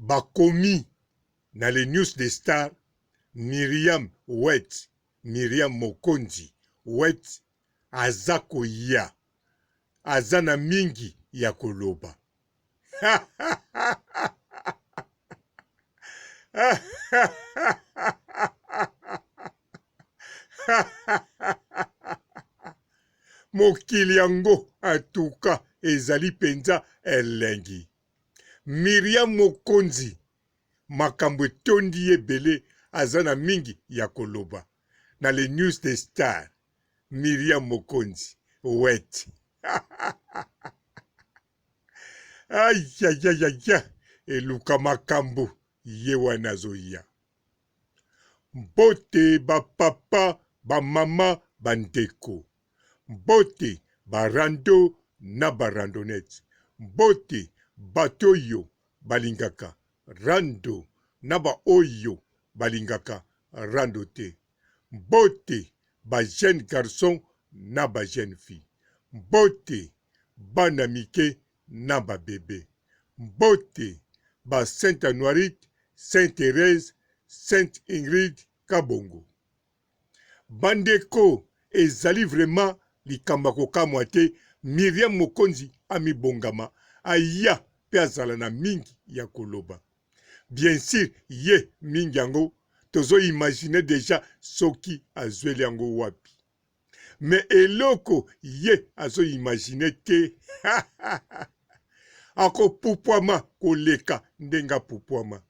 bakomi na le news de star Miriam Wet, Miriam Mokonzi Wet aza koya, aza na mingi ya koloba. Mokili yango atuka ezali penza elengi. Miriam Mokonzi makambo tondi ebele aza na mingi ya koloba. Na le news de star Miriam Mokonzi Wet. Ayayayaya eluka makambo ye wana zoya. Mbote ba papa ba mama bandeko. Mbote barando na barandonete. Mbote batoyo balingaka rando na ba oyo balingaka rando te. Mbote ba jeune garçon na ba jeune fille. Mbote bana mike na ba bébé. Mbote ba Sainte Anuarite, Sainte Thérèse, Sainte Ingrid Kabongo. Bandeko ezali vraiment likamba kokamwa te. Miriam Mokonzi amibongama aya pe azala na mingi ya koloba. Bien sûr ye mingi yango tozo imagine deja soki azweli yango wapi. Mais eloko ye azo imagine te. Ako pupwama koleka ndenga pupwama.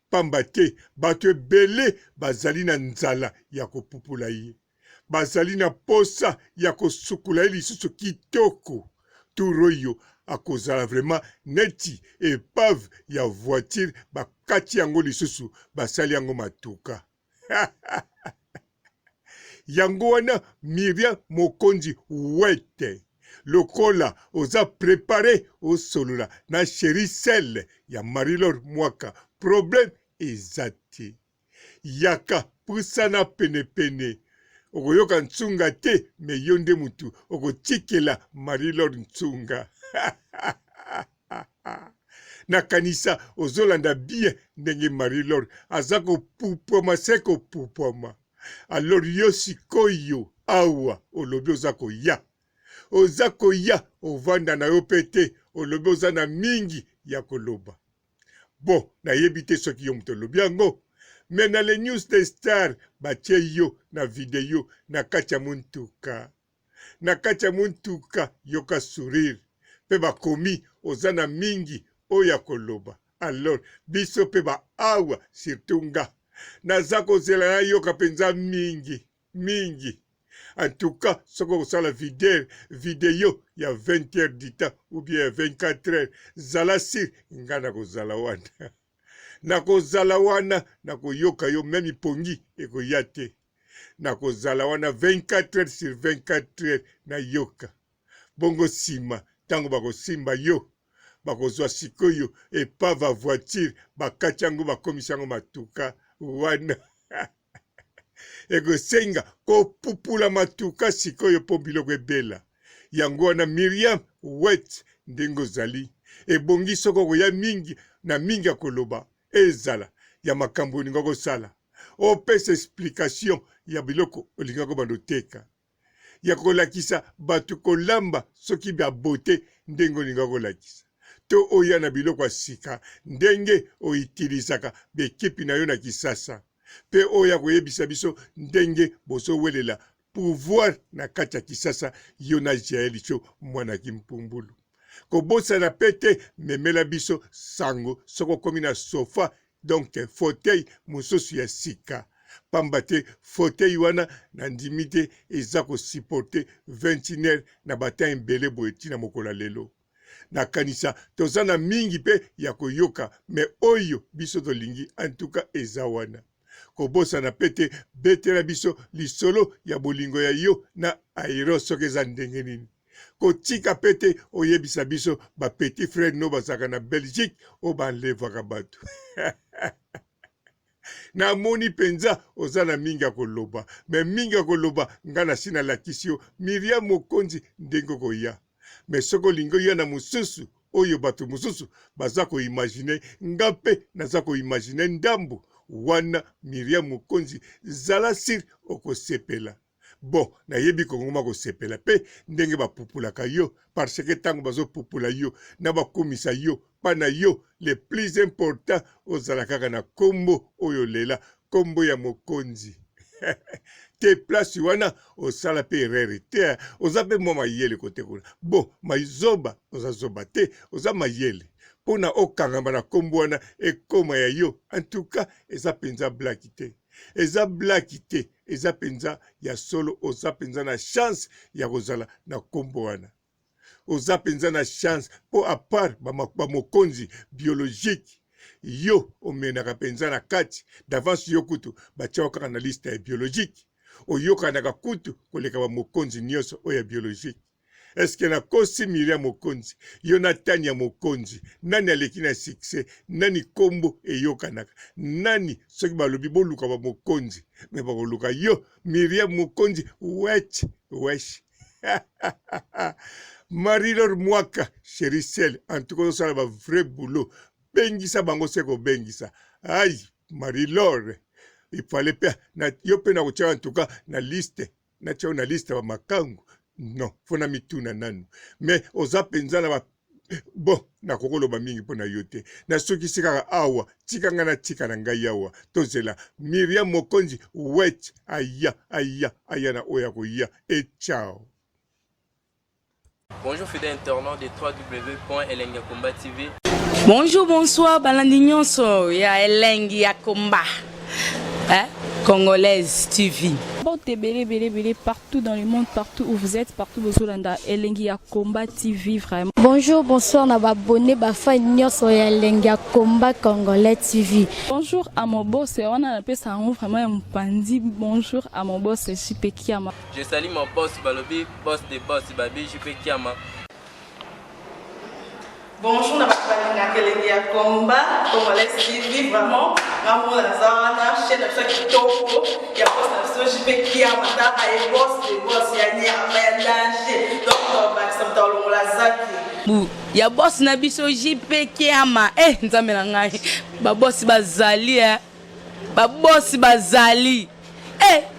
Pamba te bato ebele bazali na nzala ya kopupula ye. Bazali na posa ya kosukula ye lisusu kitoko. Turoyo akozala vraiment neti epave ya voiture bakati yango lisusu basali yango matuka. Yango wana Miriam Mokonzi Wete. Lokola oza préparé au solola na chéri sel ya Marie-Laure Mwaka. Problème ezate. Yaka pusana pene pene. Okoyoka ntsunga te me yonde mutu. Okotikela Marie-Laure ntsunga. Nakanisa ozolanda bien ndenge Marie-Laure azako pupoma seko pupoma. Alors yo sikoyo awa olobi ozako ya. Ozako ya ovanda na yo pete olobi oza na mingi ya koloba. Bon, na yebite soki yo muto olobi yango. Mais na le news de star batie yo na video na kati ya muntuka. Na kati ya muntuka yoka sourire. Pe bakomi oza na mingi oya koloba. Alors biso pe ba awa surtout nga. Naza kozela na yoka penza mingi. Mingi. En tout cas, ce qu'on sait la vidéo, il y a 20 heures du temps, ou bien 24 heures. Zala sir, ngana ko zala wana. Nako zala wana, nako yoka yo, même pongi, eko yate. Nako zala wana 24 heures sur 24 heures, na yoka. Bongo sima, tango bako simba yo. Bako zwa sikoyo, epava voiture, bakati yango bakomisi yango matuka, wana. Ego senga ko pupula matuka sikoyo po biloko ebela. Yango wana Miriam Wet ndengo zali. Ebongi soko koya mingi na mingi ya koloba. Ezala ya makambo ninga kosala. Opesa explication ya biloko olinga ko bandoteka. Ya kolakisa batu kolamba soki bya bote ndengo ninga kolakisa. To oya na biloko asika ndenge oitilisaka bekipi na yo na kisasa. Pe oya koyebisa biso ndenge boso welela pouvoir na kati ya kisasa yo na Jaeli cho mwana kimpumbulu. Kobosa na pete memela biso sango soko komi na sofa donc fauteuil mususu ya sika. Pamba te fauteuil wana na ndimite eza ko supporter 21 na bata mbele boeti na mokola lelo. Na kanisa toza na mingi pe ya koyoka me oyo biso tolingi en tout cas eza wana. Kobosa na pete betela biso lisolo ya bolingo ya yo na aero soki eza ndenge nini. Kotika pete oyebisa biso ba petit frère no bazaka na Belgique o banlevaka bato. Na moni penza oza na mingi ya koloba. Me mingi ya koloba nga na sina lakisi yo Miriam Mokonzi ndengo koya. Me soko lingo ya na mususu oyo bato mosusu baza koimagine nga mpe naza koimagine ndambo wana Miriam Mokonzi zala sir okosepela. Bon, nayebi kongoma kosepela pe ndenge bapupulaka yo parce que tango bazopupula yo na bakomisa yo pana yo le plus important ozala kaka na kombo oyo lela kombo ya Mokonzi. Te place wana osala pe erreur te oza pe mwa mayele kote kuna. Bon, maizoba oza zoba te oza mayele pona okangama na kombo wana ekoma ya yo. En tout cas eza penza blaki te. Eza blaki te, eza penza ya solo, oza penza na chance ya kozala na kombo wana. Oza penza na chance po a part ba mokonzi biologique yo omenaka penza na kati d'avance yo kutu batia kaka na liste ya biologique. Oyokanaka kutu koleka ba mokonzi nyonso oya biologique. Est-ce que na kosi Miriam Mokonzi, Yonathan ya Mokonzi, nani aleki na succès, nani kombo eyokanaka, nani soki balobi boluka ba Mokonzi, me bakoluka yo Miriam Mokonzi, wesh. Marie-Laure Mwaka, Chérissel, en tout cas ça va vrai boulot. Bengisa bango seko bengisa. Aïe, Marie-Laure, il fallait pas na yo pe na kotia en tout cas na liste, na tia na liste ba makangu. Non, fona mituna nanu. Mais oza penza na ba bon, na kokoloba mingi pona yote. Na soki sikaka awa, tika nga na tika na ngai awa. Tozela Miriam Mokonzi, aya na oya koya. Et ciao. Bonjour fidèles internautes de www.elengiakomba TV. Bonjour, bonsoir, balandi nyonso ya Elengi ya Komba. Congolaise TV. Belé, partout dans le monde, partout où vous êtes, partout où vous êtes, Elengi ya Komba TV, vraiment. Bonjour, bonsoir, na abonné bafa nyonso ya Elengi ya Komba Congolais TV. Bonjour à mon boss, on a appelé ça vraiment un pandi. Bonjour à mon boss, JP Kiama. Je salue mon boss Balobi, boss des boss Babi, JP Kiama. Bonjour, na Elengi ya Komba Congolais TV, vraiment. Maman Lazana, chaîne de chaque topo, il y a pas de JP Kiama, et boss des boss, il y a ni à danger. Donc, ça me donne la zaki. Ya boss na biso JP Kiama, nzambe na ngai. Ba boss bazali Ba boss bazali.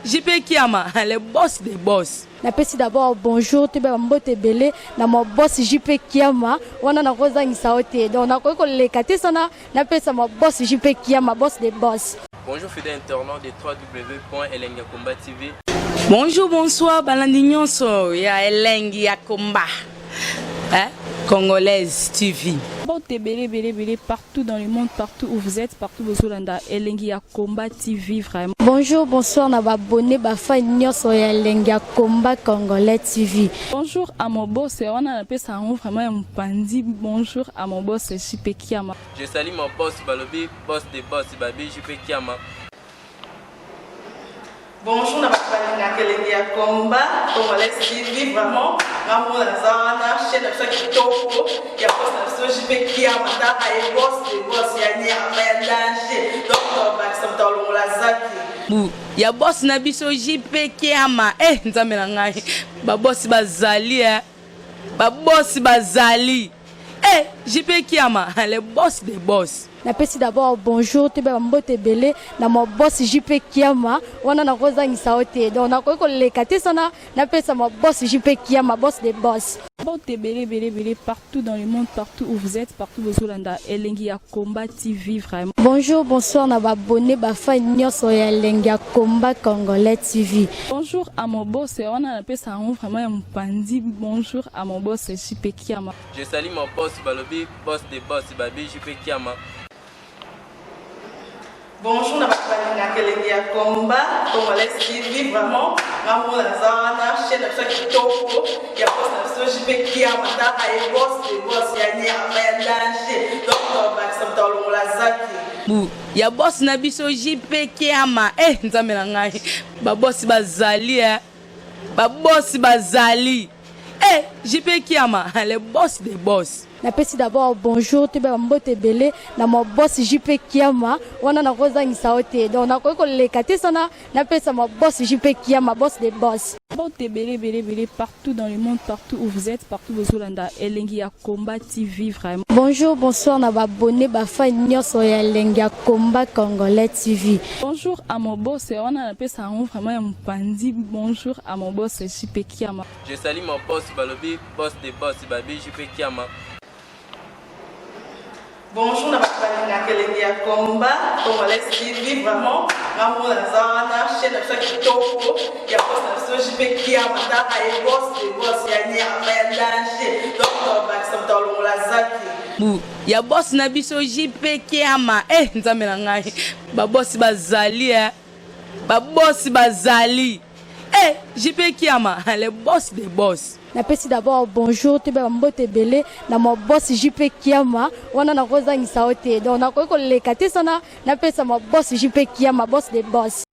JP Kiama, le boss des boss. Napesi d'abord bonjour, tu peux m'emboter belé, na mon boss JP Kiama, wana na koza ngisaote. Donc na ko lekate sana, napesa mon boss JP Kiama, boss des boss. Bonjour fidèles internautes de www.elengiakomba TV. Bonjour, bonsoir, balandi nyonso ya Elengi ya Komba. Congolaise TV. Belé, partout dans le monde, partout où vous êtes, partout où vous êtes, Elengi ya Komba TV, vraiment. Bonjour, bonsoir, na abonné bafa nyonso ya Elengi ya Komba Congolais TV. Bonjour à mon boss, on a appelé ça vraiment un pandi. Bonjour à mon boss, JP Kiama. Je salue mon boss Balobi, boss des boss Babi, JP Kiama. Bonjour, na Elengi ya Komba Congolais TV, vraiment. Maman Lazana, chaîne de chaque topo, il y a pas de JP Kiama, et boss des boss, il y a ni à danger. Donc, ça me donne la zaki. Ya boss na biso JP Kiama, nzambe na ngai. Ba boss bazali Ba boss bazali. JP Kiama, le boss des boss. Napesi d'abord bonjour, tu peux m'emboter belé, na mon boss JP Kiama, wana na koza ngisaote. Donc na ko lekate sana, napesa mon boss JP Kiama, boss des boss. Belé, partout dans le monde, partout où vous êtes, partout où vous êtes, Elengi ya Komba TV, vraiment. Bonjour, bonsoir, na abonné bafa nyonso ya Elengi ya Komba Congolais TV. Bonjour à mon boss, on a appelé ça vraiment un pandi. Bonjour à mon boss, JP Kiama. Je salue mon boss Balobi, boss des boss Babi, JP Kiama. Bonjour, na Elengi ya Komba Congolais TV, vraiment. Maman Lazana, chaîne de chaque topo, il y a pas de JP Kiama, et boss des boss, il y a ni à danger. Donc, ça me donne la zaki. Ya boss na biso JP Kiama, nzambe na ngai. Ba boss bazali Ba boss bazali. JP Kiama, le boss des boss. Napesi d'abord bonjour te ba mbote belé na mo boss JP Kiama wana na kozangisa ote donc na ko lekate sana napesa mo boss JP Kiama boss des boss. Mbote belé partout dans le monde, partout où vous êtes, partout où Zolanda Elengi ya Combat TV vraiment. Bonjour, bonsoir na ba abonné ba fan nyonso ya Elengi ya Combat Congolais TV. Bonjour à mon boss, on a appelé ça vraiment un pandi. Bonjour à mon boss JP Kiama. Je salue mon boss Balobi, boss des boss Babi JP Kiama. Bonjour, na Elengi ya Combat Congolais TV vraiment. Ngamo na zana chaîne na chaque toko ya boss na JP Kiama ta ay boss des boss ya nyama ya danger. Donc on va s'entendre la zaki. Ya boss na biso JP Kiama. Nzambe na ngai. Ba boss bazali Ba boss bazali. JP Kiama, le boss des boss. Napesi d'abord bonjour te ba mbote belé na mo boss JP Kiama wana na kozangisa ote donc na ko lekate sana napesa mo boss JP Kiama boss des boss.